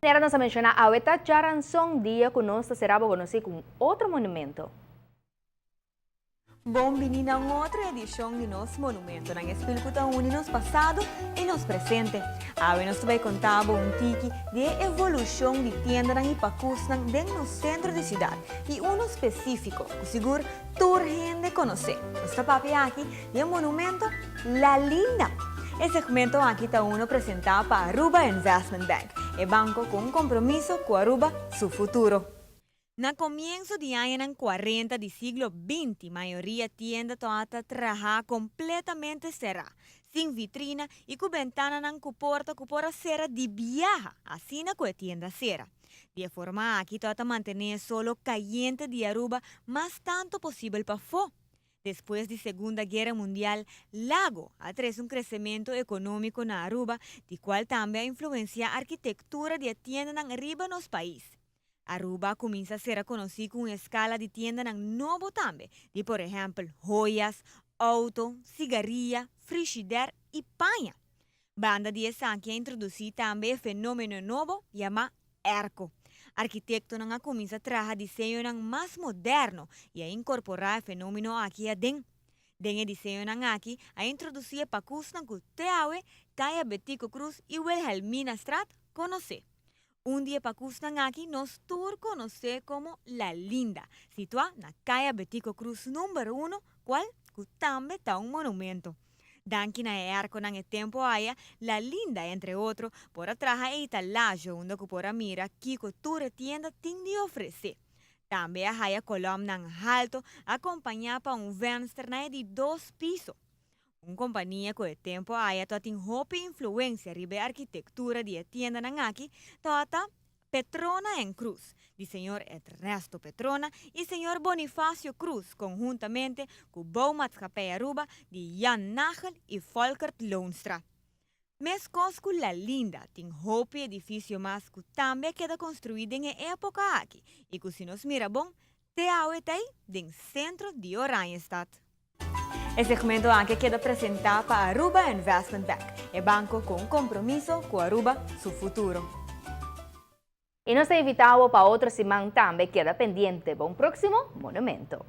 Era nos menciona ahorita Charanzón Día conosco será conocido com outro monumento. Bem-vindo a outra edição de nosso monumento. Na Espírito une nos passado e nos presente. Hoje nós vamos contar um tique de evolução de tienda e pacusnan dentro do centro da cidade e um específico que seguro toda gente conhece. Nosso papo aqui de monumento La Linda. Esse segmento aqui está apresentado para Aruba Investment Bank, o banco com compromisso com Aruba, seu futuro. Na comienzo de años 40 del siglo XX, mayoría tiendas toda trabajar completamente cerrada, sin vitrina y con ventana que porta cera de viaja, así na que tienda cera. De forma aquí toda mantener solo caliente de Aruba más tanto posible para fo. Después de Segunda Guerra Mundial, Lago ha traído un crecimiento económico en Aruba, de cual también influencia la arquitectura de tiendas arriba en los países. Aruba comienza a ser conocido con una escala de tiendas en nuevo también, de por ejemplo, joyas, auto, cigarrillas, frigider y paña. Banda de esa que introducido también el fenómeno nuevo llamado ERCO. Arquitecto ha comienza a trabajar diseño más moderno y a incorporar el fenómeno aquí adentro. Den el diseño aquí a introducir pacusnan que teawe, calle Betico Cruz y Wilhelmina Strat conoce. Un día pacusnan aquí nos tour conoce como La Linda, situada en la calle Betico Cruz número 1, cual también está un monumento. Danki na arco en el tiempo haya La Linda, entre otros, por atrás hay talajo, donde por mira Kiko tour tienda tiene de ofrecer. También hay columna en alto, acompañada por un venster de 2 pisos. Una compañía que el tiempo haya tiene hope influencia ribe arquitectura de tienda aquí, toda Petrona en Cruz, de señor Ernesto Petrona y señor Bonifacio Cruz, conjuntamente con Bouwmaatschappij Aruba de Jan Nagel y Volkert Loonstra. Mes Cosco La Linda tiene hope edificio más que también queda construido en época aquí y que si nos mira bon, te ahorita ahí del centro de Oranjestad. El segmento aquí queda presentado para Aruba Investment Bank, el banco con compromiso con Aruba, su futuro. Y nos invitamos para otro semana también queda pendiente para un próximo monumento.